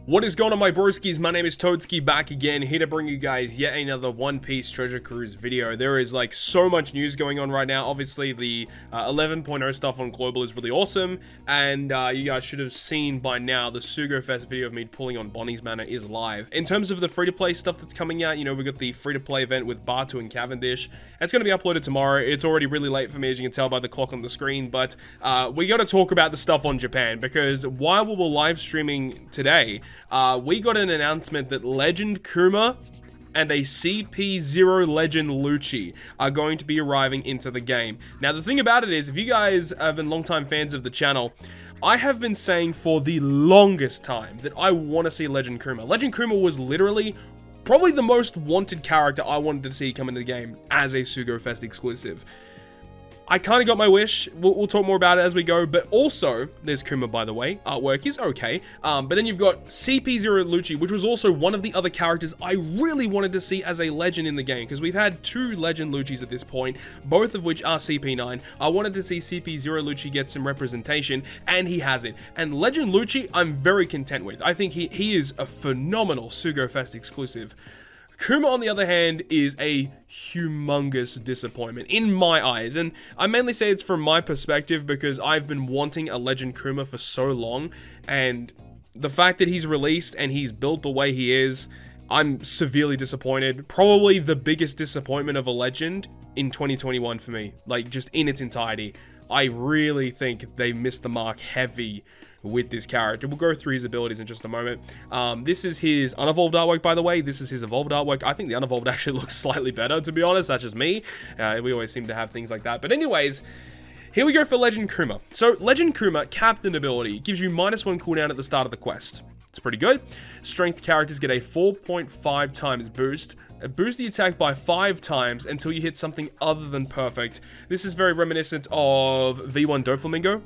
What is going on, my broskiis? My name is Toadskii, back again, here to bring you guys yet another One Piece Treasure Cruise video. There is like so much news going on right now. Obviously the 11.0 stuff on Global is really awesome, and you guys should have seen by now the Sugo Fest video of me pulling on Bonnie's Manor is live. In terms of the free-to-play stuff that's coming out, you know, we got the free-to-play event with Bartu and Cavendish. It's going to be uploaded tomorrow. It's already really late for me, as you can tell by the clock on the screen, but we got to talk about the stuff on Japan, because while we were live streaming today, we got an announcement that Legend Kuma and a CP0 Legend LUCCI are going to be arriving into the game. Now, the thing about it is, if you guys have been longtime fans of the channel, I have been saying for the longest time that I want to see Legend Kuma. Legend Kuma was literally probably the most wanted character I wanted to see come into the game as a Sugo Fest exclusive. I kind of got my wish. We'll talk more about it as we go, but also, there's Kuma, by the way. Artwork is okay. But then you've got CP0 LUCCI, which was also one of the other characters I really wanted to see as a legend in the game, because we've had two legend LUCCIs at this point, both of which are CP9. I wanted to see CP0 LUCCI get some representation, and he has it. And Legend LUCCI, I'm very content with. I think he is a phenomenal Sugo Fest exclusive. Kuma, on the other hand, is a humongous disappointment in my eyes, and I mainly say it's from my perspective because I've been wanting a Legend Kuma for so long, and the fact that he's released and he's built the way he is, I'm severely disappointed. Probably the biggest disappointment of a Legend in 2021 for me, like just in its entirety. I really think they missed the mark heavy with this character. We'll go through his abilities in just a moment. This is his unevolved artwork, by the way. This is his evolved artwork. I think the unevolved actually looks slightly better, to be honest. That's just me. We always seem to have things like that. But anyways, here we go for Legend Kuma. So Legend Kuma, Captain ability, gives you -1 cooldown at the start of the quest. It's pretty good. Strength characters get a 4.5 times boost. Boost the attack by 5 times until you hit something other than perfect. This is very reminiscent of V1 Doflamingo,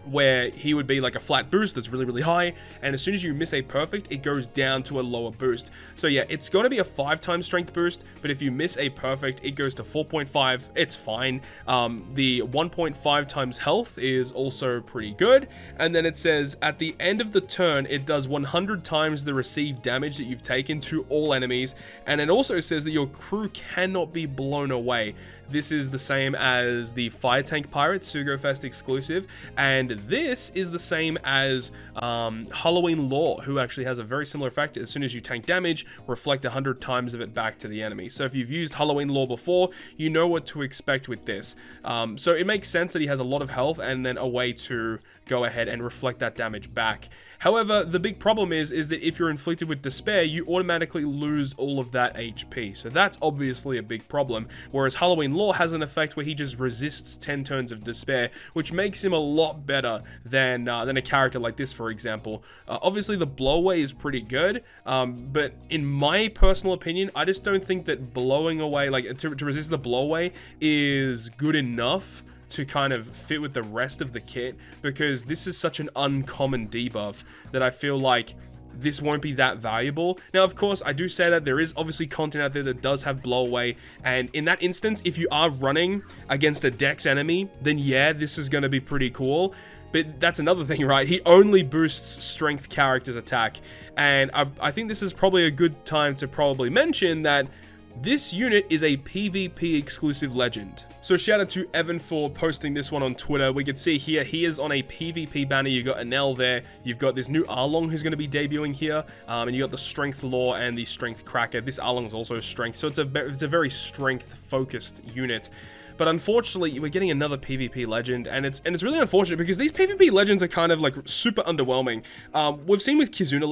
where he would be like a flat boost that's really, really high, and as soon as you miss a perfect, it goes down to a lower boost. So yeah, it's going to be a 5 times strength boost, but if you miss a perfect, it goes to 4.5. It's fine. The 1.5 times health is also pretty good, and then it says at the end of the turn, it does 100 times the received damage that you've taken to all enemies, and it also says that your crew cannot be blown away. This is the same as the Fire Tank Pirate Sugo Fest exclusive, and this is the same as Halloween Law, who actually has a very similar effect. As soon as you tank damage, reflect 100 times of it back to the enemy. So if you've used Halloween Law before, you know what to expect with this. So it makes sense that he has a lot of health and then a way to go ahead and reflect that damage back. However, the big problem is that if you're inflicted with despair, you automatically lose all of that HP. So that's obviously a big problem. Whereas Halloween Law has an effect where he just resists 10 turns of despair, which makes him a lot better than a character like this, for example. Obviously, the blowaway is pretty good, but in my personal opinion, I just don't think that blowing away, like to resist the blowaway, is good enough to kind of fit with the rest of the kit, because this is such an uncommon debuff that I feel like this won't be that valuable. Now, of course, I do say that there is obviously content out there that does have blowaway, and in that instance, if you are running against a dex enemy, then yeah, this is going to be pretty cool. But that's another thing, right? He only boosts strength characters' attack, and I think this is probably a good time to probably mention that this unit is a PvP exclusive legend. So shout out to Evan for posting this one on Twitter. We can see here, he is on a PvP banner. You got Enel there. You've got this new Arlong who's going to be debuting here. And you got the Strength Law and the Strength Cracker. This Arlong is also Strength. So it's a very strength focused unit. But unfortunately, we're getting another PvP legend, and it's really unfortunate because these PvP legends are kind of like super underwhelming. We've seen with Kizuna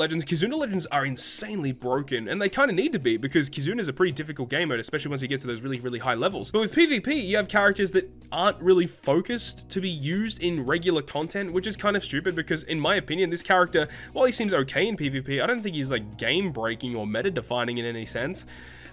legends are insanely broken, and they kind of need to be, because Kizuna is a pretty difficult game mode, especially once you get to those really, really high levels. But with PvP, you have characters that aren't really focused to be used in regular content, which is kind of stupid because, in my opinion, this character, while he seems okay in PvP, I don't think he's like game breaking or meta defining in any sense.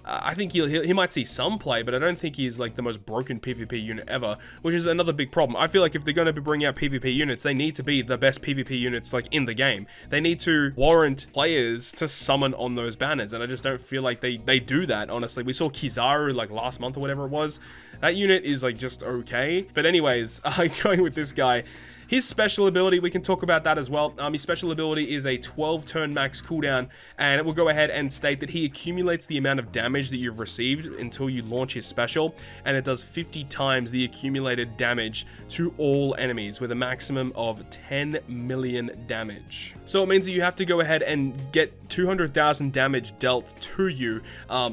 I think he might see some play, but I don't think he's like the most broken PvP unit ever, which is another big problem. I feel like if they're going to be bringing out PvP units, they need to be the best PvP units like in the game. They need to warrant players to summon on those banners, and I just don't feel like they do that, honestly. We saw Kizaru like last month or whatever it was. That unit is like just okay. But anyways, going with this guy, His special ability, we can talk about that as well. His special ability is a 12-turn max cooldown, and it will go ahead and state that he accumulates the amount of damage that you've received until you launch his special, and it does 50 times the accumulated damage to all enemies with a maximum of 10 million damage. So it means that you have to go ahead and get 200,000 damage dealt to you.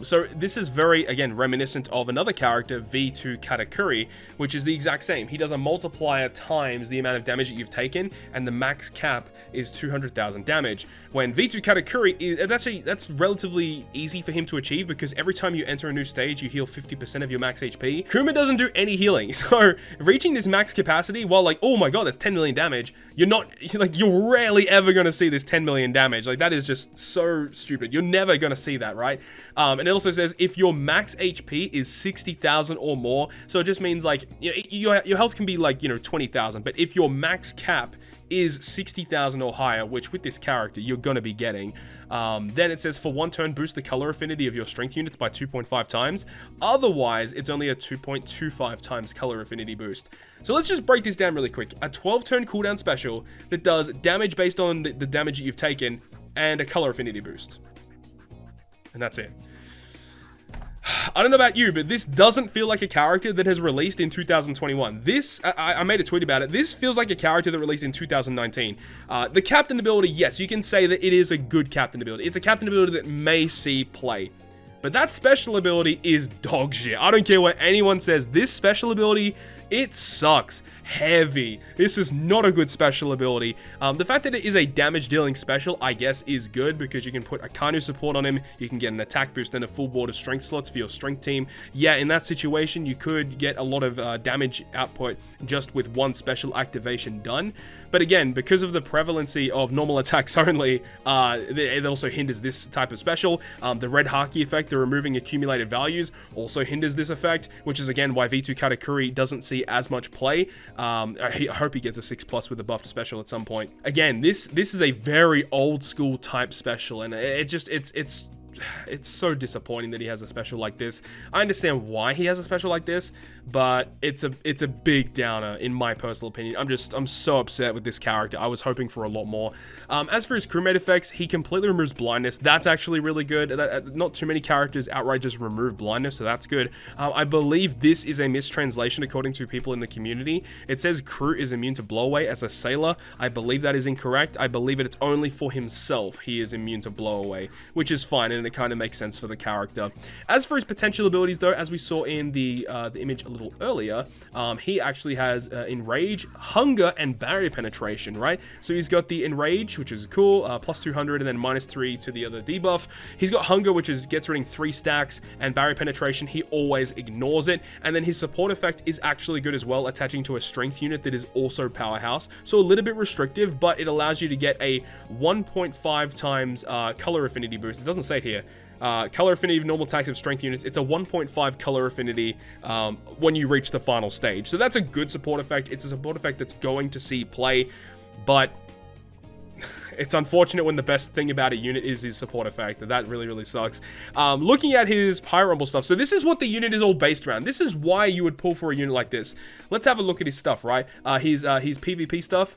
So this is very, again, reminiscent of another character, V2 Katakuri, which is the exact same. He does a multiplier times the amount of damage that you've taken, and the max cap is 200,000 damage. When V2 Katakuri is that's relatively easy for him to achieve, because every time you enter a new stage, you heal 50% of your max HP. Kuma doesn't do any healing, so reaching this max capacity, while like, oh my god, that's 10 million damage, you're rarely ever gonna see this 10 million damage. Like, that is just so stupid. You're never gonna see that, right? And it also says if your max HP is 60,000 or more, so it just means like, your health can be like, 20,000, but if your max cap is 60,000 or higher, which with this character you're gonna be getting, then it says for 1 turn boost the color affinity of your strength units by 2.5 times. Otherwise, it's only a 2.25 times color affinity boost. So let's just break this down really quick. A 12-turn cooldown special that does damage based on the damage that you've taken, and a color affinity boost. And that's it. I don't know about you, but this doesn't feel like a character that has released in 2021. This, I made a tweet about it. This feels like a character that released in 2019. The captain ability, yes, you can say that it is a good captain ability. It's a captain ability that may see play. But that special ability is dog shit. I don't care what anyone says. This special ability, it sucks. Heavy. This is not a good special ability. The fact that it is a damage dealing special, I guess, is good, because you can put a Kanu support on him, you can get an attack boost and a full board of strength slots for your strength team. Yeah, in that situation, you could get a lot of damage output just with one special activation done. But again, because of the prevalency of normal attacks only, it also hinders this type of special. The red Haki effect, the removing accumulated values, also hinders this effect, which is again why V2 Katakuri doesn't see as much play. I hope he gets a 6+ with a buffed special at some point. Again, this is a very old school type special, and it's so disappointing that he has a special like this. I understand why he has a special like this, but it's a big downer in my personal opinion. I'm so upset with this character. I was hoping for a lot more. As for his crewmate effects, he completely removes blindness. That's actually really good. Not too many characters outright just remove blindness, so that's good. I believe this is a mistranslation according to people in the community. It says crew is immune to blowaway as a sailor. I believe that is incorrect. I believe it's only for himself he is immune to blowaway, which is fine, and it kind of makes sense for the character. As for his potential abilities though, as we saw in the image a little earlier, he actually has Enrage, Hunger, and Barrier Penetration, right? So he's got the Enrage, which is cool, plus 200, and then -3 to the other debuff. He's got Hunger, which gets rid of 3 stacks, and Barrier Penetration, he always ignores it. And then his support effect is actually good as well, attaching to a strength unit that is also powerhouse. So a little bit restrictive, but it allows you to get a 1.5 times color affinity boost. It doesn't say it here. Color affinity of normal attacks of strength units. It's a 1.5 color affinity when you reach the final stage. So that's a good support effect. It's a support effect that's going to see play, but it's unfortunate when the best thing about a unit is his support effect. That really, really sucks. Looking at his Pyro Rumble stuff, so this is what the unit is all based around. This is why you would pull for a unit like this. Let's have a look at his stuff, right? His PvP stuff.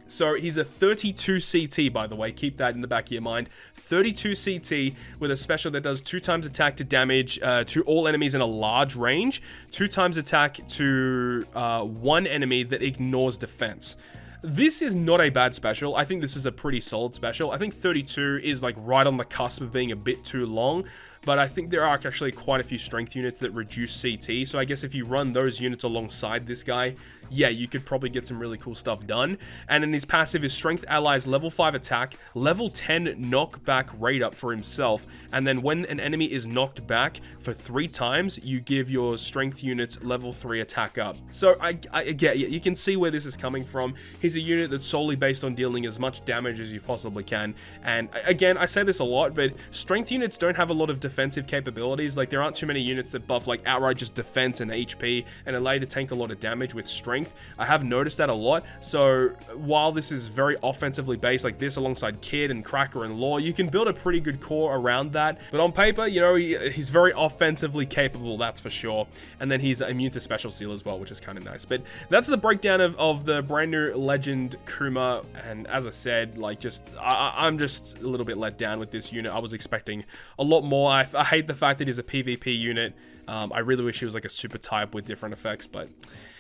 So he's a 32 CT, by the way. Keep that in the back of your mind. 32 CT with a special that does 2 times attack to damage to all enemies in a large range, 2 times attack to 1 enemy that ignores defense. This is not a bad special. I think this is a pretty solid special. I think 32 is like right on the cusp of being a bit too long, but I think there are actually quite a few strength units that reduce CT, so I guess if you run those units alongside this guy, yeah, you could probably get some really cool stuff done. And in his passive is Strength Allies level 5 attack, level 10 knockback rate up for himself, and then when an enemy is knocked back for 3 times, you give your strength units level 3 attack up. So I get you can see where this is coming from. He's a unit that's solely based on dealing as much damage as you possibly can, and again, I say this a lot, but strength units don't have a lot of defense defensive capabilities. Like, there aren't too many units that buff like outright just defense and HP and allow you to tank a lot of damage with strength. I have noticed that a lot. So while this is very offensively based, like this alongside Kid and Cracker and Law, you can build a pretty good core around that. But on paper, you know, he's very offensively capable, that's for sure. And then he's immune to special seal as well, which is kind of nice. But that's the breakdown of the brand new Legend Kuma. And as I said, like, I'm just a little bit let down with this unit. I was expecting a lot more. I hate the fact that he's a PvP unit. I really wish he was like a super type with different effects, but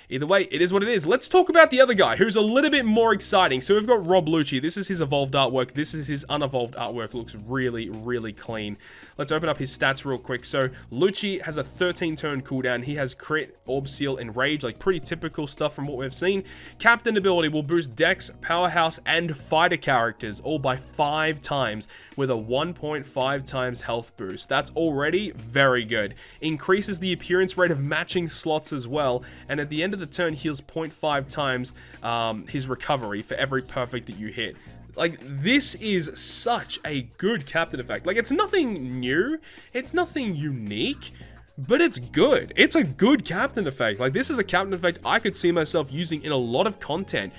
either way, it is what it is. Let's talk about the other guy, who's a little bit more exciting. So we've got Rob Lucci. This is his evolved artwork. This is his unevolved artwork. Looks really, really clean. Let's open up his stats real quick. So Lucci has a 13-turn cooldown. He has crit, orb seal, and rage, like pretty typical stuff from what we've seen. Captain ability will boost Dex, Powerhouse, and Fighter characters, all by 5 times with a 1.5 times health boost. That's already very good. Increases the appearance rate of matching slots as well, and at the end of the turn heals 0.5 times his recovery for every perfect that you hit. Like, this is such a good captain effect. Like, it's nothing new, it's nothing unique, but it's good. It's a good captain effect. Like, this is a captain effect I could see myself using in a lot of content.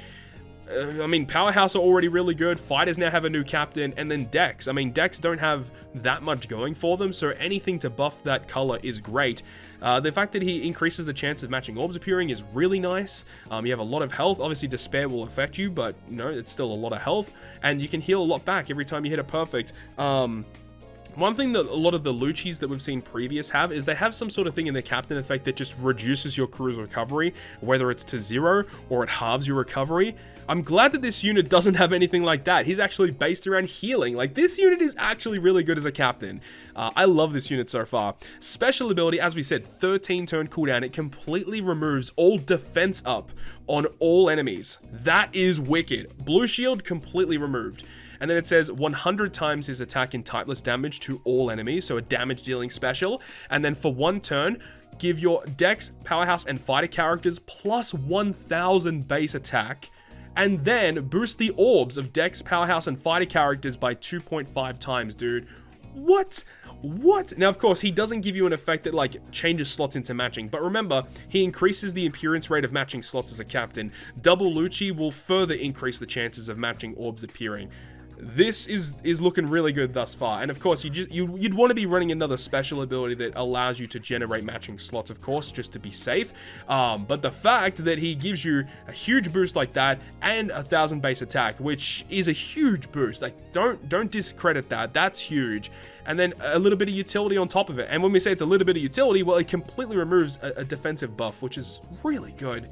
I mean, Powerhouse are already really good. Fighters now have a new captain, and then Dex. I mean, Dex don't have that much going for them, so anything to buff that color is great. The fact that he increases the chance of matching orbs appearing is really nice. You have a lot of health. Obviously, Despair will affect you, but you know, it's still a lot of health, and you can heal a lot back every time you hit a perfect. One thing that a lot of the Luccis that we've seen previous have is they have some sort of thing in their captain effect that just reduces your crew's recovery, whether it's to 0 or it halves your recovery. I'm glad that this unit doesn't have anything like that. He's actually based around healing. Like, this unit is actually really good as a captain. I love this unit so far. Special ability, as we said, 13-turn cooldown. It completely removes all defense up on all enemies. That is wicked. Blue shield completely removed. And then it says 100 times his attack in typeless damage to all enemies, so a damage dealing special. And then for 1 turn, give your Dex, Powerhouse, and Fighter characters plus 1000 base attack, and then boost the orbs of Dex, Powerhouse, and Fighter characters by 2.5 times, dude. What? What? Now, of course, he doesn't give you an effect that, like, changes slots into matching, but remember, he increases the appearance rate of matching slots as a captain. Double Lucci will further increase the chances of matching orbs appearing. This is looking really good thus far, and of course you'd want to be running another special ability that allows you to generate matching slots, of course, just to be safe. But the fact that he gives you a huge boost like that and 1000 base attack, which is a huge boost, like, don't discredit that. That's huge. And then a little bit of utility on top of it. And when we say it's a little bit of utility, well, it completely removes a defensive buff, which is really good.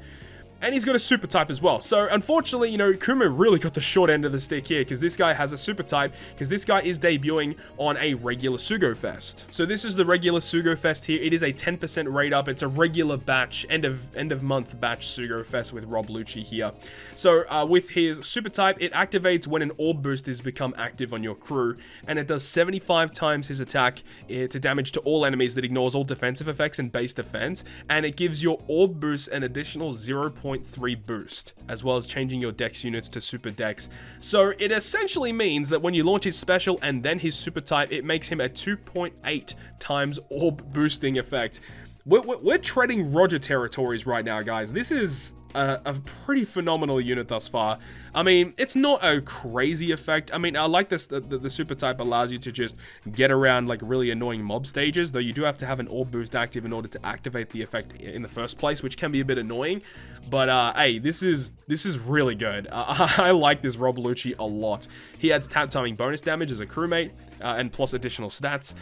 And he's got a super type as well. So unfortunately, you know, Kuma really got the short end of the stick here, because this guy has a super type, because this guy is debuting on a regular Sugo Fest. So this is the regular Sugo Fest here. It is a 10% rate up. It's a regular batch, end of month batch Sugo Fest with Rob Lucci here. So with his super type, it activates when an orb boost is become active on your crew, and it does 75 times his attack to damage to all enemies that ignores all defensive effects and base defense, and it gives your orb boost an additional 0.3 boost, as well as changing your Dex units to super Dex. So it essentially means that when you launch his special and then his super type, it makes him a 2.8 times orb boosting effect. We're treading Roger territories right now, guys. This is a pretty phenomenal unit thus far. I mean, it's not a crazy effect. I mean, I like this. The super type allows you to just get around like really annoying mob stages, though you do have to have an orb boost active in order to activate the effect in the first place, which can be a bit annoying. But hey, this is really good. I like this Rob Lucci a lot. He adds tap timing bonus damage as a crewmate, and plus additional stats.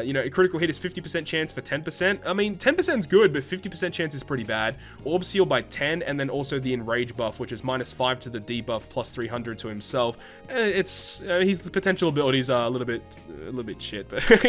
You know, a critical hit is 50% chance for 10%. I mean, 10% is good, but 50% chance is pretty bad. Orb seal by 10, and then also the enrage buff, which is -5 to the debuff, plus 300 to himself. His potential abilities are a little bit shit, but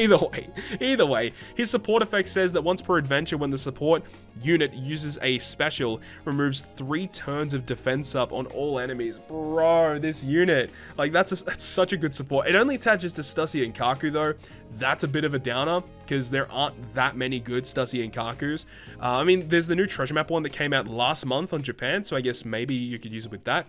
either way, his support effect says that once per adventure, when the support unit uses a special, removes 3 turns of defense up on all enemies. Bro, this unit, like, that's such a good support. It only attaches to Stussy and Kaku though. That's a bit of a downer, because there aren't that many good Stussy and Kakus. I mean, there's the new treasure map one that came out last month on Japan, so I guess maybe you could use it with that.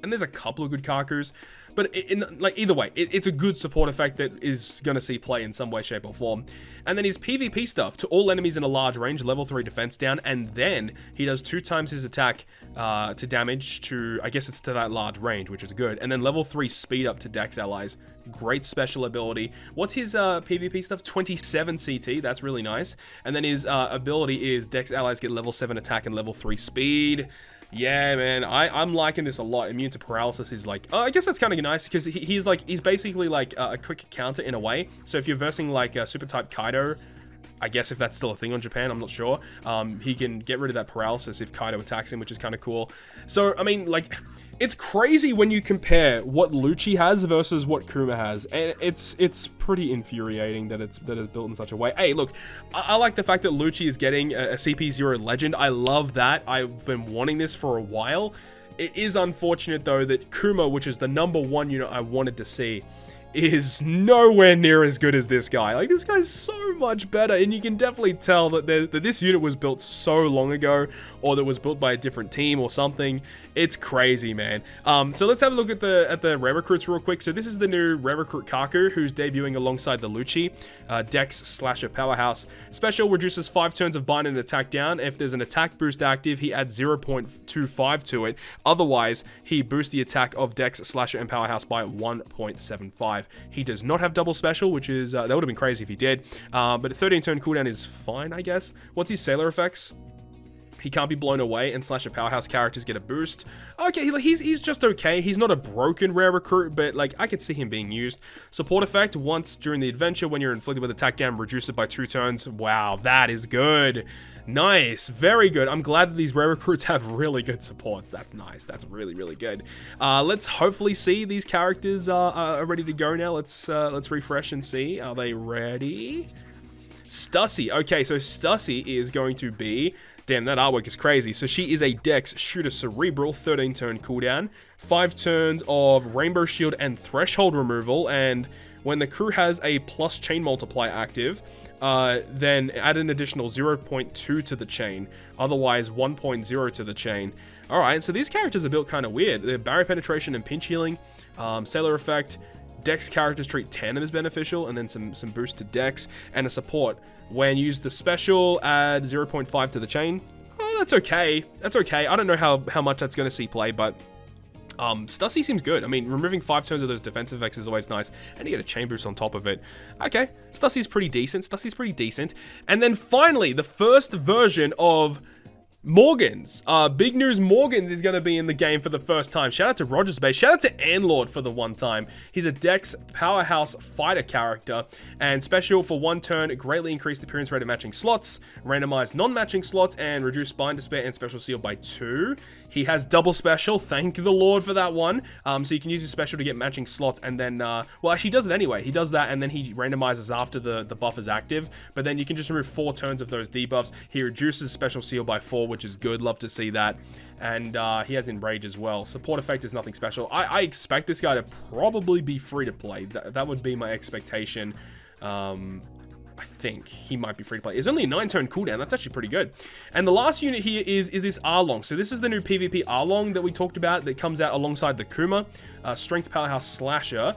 And there's a couple of good Kakus, But like either way, it's a good support effect that is going to see play in some way, shape, or form. And then his PvP stuff, to all enemies in a large range, level 3 defense down, and then he does 2 times his attack to damage to, I guess it's to that large range, which is good. And then level 3 speed up to Dex allies. Great special ability. What's his PvP stuff? 27 CT, that's really nice. And then his ability is Dex allies get level 7 attack and level 3 speed. Yeah, man, I'm liking this a lot. Immune to paralysis is like, I guess that's kind of nice because he's basically like a quick counter in a way. So if you're versing like super type Kaido, I guess if that's still a thing on Japan, I'm not sure. He can get rid of that paralysis if Kaido attacks him, which is kind of cool. So, I mean, like, it's crazy when you compare what Lucci has versus what Kuma has. And it's pretty infuriating that it's built in such a way. Hey, look, I like the fact that Lucci is getting a CP0 legend. I love that. I've been wanting this for a while. It is unfortunate, though, that Kuma, which is the #1 unit I wanted to see, is nowhere near as good as this guy. Like, this guy's so much better, and you can definitely tell that this unit was built so long ago, or that was built by a different team or something. It's crazy, man. So let's have a look at the rare recruits real quick. So this is the new rare recruit Kaku, who's debuting alongside the Lucci. Dex Slasher Powerhouse. Special reduces 5 turns of bind and attack down. If there's an attack boost active, he adds 0.25 to it. Otherwise, he boosts the attack of Dex Slasher and Powerhouse by 1.75. He does not have double special, which is, that would have been crazy if he did. But a 13 turn cooldown is fine, I guess. What's his sailor effects? He can't be blown away, and Slasher Powerhouse characters get a boost. Okay, he's just okay. He's not a broken rare recruit, but like I could see him being used. Support effect, once during the adventure when you're inflicted with attack down, reduce it by 2 turns. Wow, that is good. Nice, very good. I'm glad that these rare recruits have really good supports. That's nice. That's really, really good. Let's hopefully see these characters are ready to go now. Let's refresh and see. Are they ready? Stussy. Okay, so Stussy is going to be... Damn, that artwork is crazy. So she is a Dex Shooter Cerebral, 13 turn cooldown, 5 turns of Rainbow Shield and Threshold removal, and when the crew has a plus chain multiplier active, then add an additional 0.2 to the chain, otherwise 1.0 to the chain. Alright, so these characters are built kind of weird. They're barrier penetration and pinch healing, sailor effect, Dex characters treat 10 as beneficial, and then some boost to Dex, and a support. When used the special, add 0.5 to the chain. Oh, that's okay. That's okay. I don't know how much that's going to see play, but Stussy seems good. I mean, removing 5 turns of those defensive effects is always nice, and you get a chain boost on top of it. Okay, Stussy's pretty decent. Stussy's pretty decent. And then finally, the first version of Morgans. Big news, Morgans is going to be in the game for the first time. Shout out to Rogers Bay. Shout out to Anlord for the one time. He's a Dex Powerhouse fighter character, and special for 1 turn, greatly increase the appearance rate of matching slots, randomize non-matching slots, and reduce bind, despair, and special seal by 2. He has double special. Thank the Lord for that one. So you can use his special to get matching slots, and then, well, actually he does it anyway. He does that, and then he randomizes after the buff is active, but then you can just remove 4 turns of those debuffs. He reduces special seal by 4, which is good. Love to see that. And he has Enrage as well. Support effect is nothing special. I expect this guy to probably be free to play. That would be my expectation. I think he might be free to play. It's only a 9-turn cooldown. That's actually pretty good. And the last unit here is this Arlong. So this is the new PvP Arlong that we talked about that comes out alongside the Kuma. Strength Powerhouse Slasher.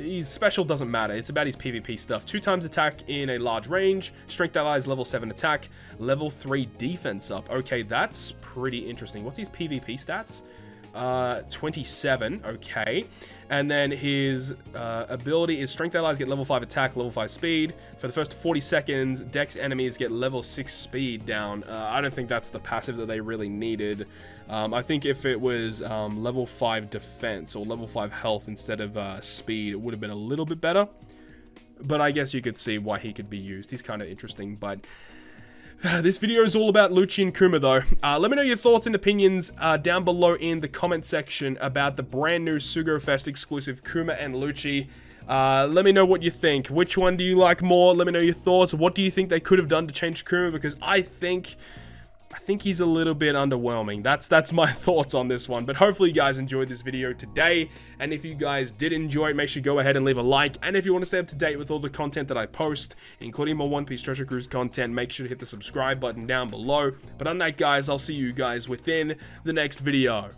His special doesn't matter. It's about his PvP stuff. 2 times attack in a large range. Strength allies level 7 attack. Level 3 defense up. Okay, that's pretty interesting. What's his PvP stats? 27, okay. And then his ability is Strength allies get level 5 attack, level 5 speed. For the first 40 seconds, Dex enemies get level 6 speed down. I don't think that's the passive that they really needed. I think if it was level 5 defense or level 5 health instead of speed, it would have been a little bit better. But I guess you could see why he could be used. He's kind of interesting, but... This video is all about Lucci and Kuma, though. Let me know your thoughts and opinions down below in the comment section about the brand new Sugo Fest exclusive Kuma and Lucci. Let me know what you think. Which one do you like more? Let me know your thoughts. What do you think they could have done to change Kuma? Because I think he's a little bit underwhelming. That's my thoughts on this one. But hopefully you guys enjoyed this video today. And if you guys did enjoy it, make sure you go ahead and leave a like. And if you want to stay up to date with all the content that I post, including my One Piece Treasure Cruise content, make sure to hit the subscribe button down below. But on that, guys, I'll see you guys within the next video.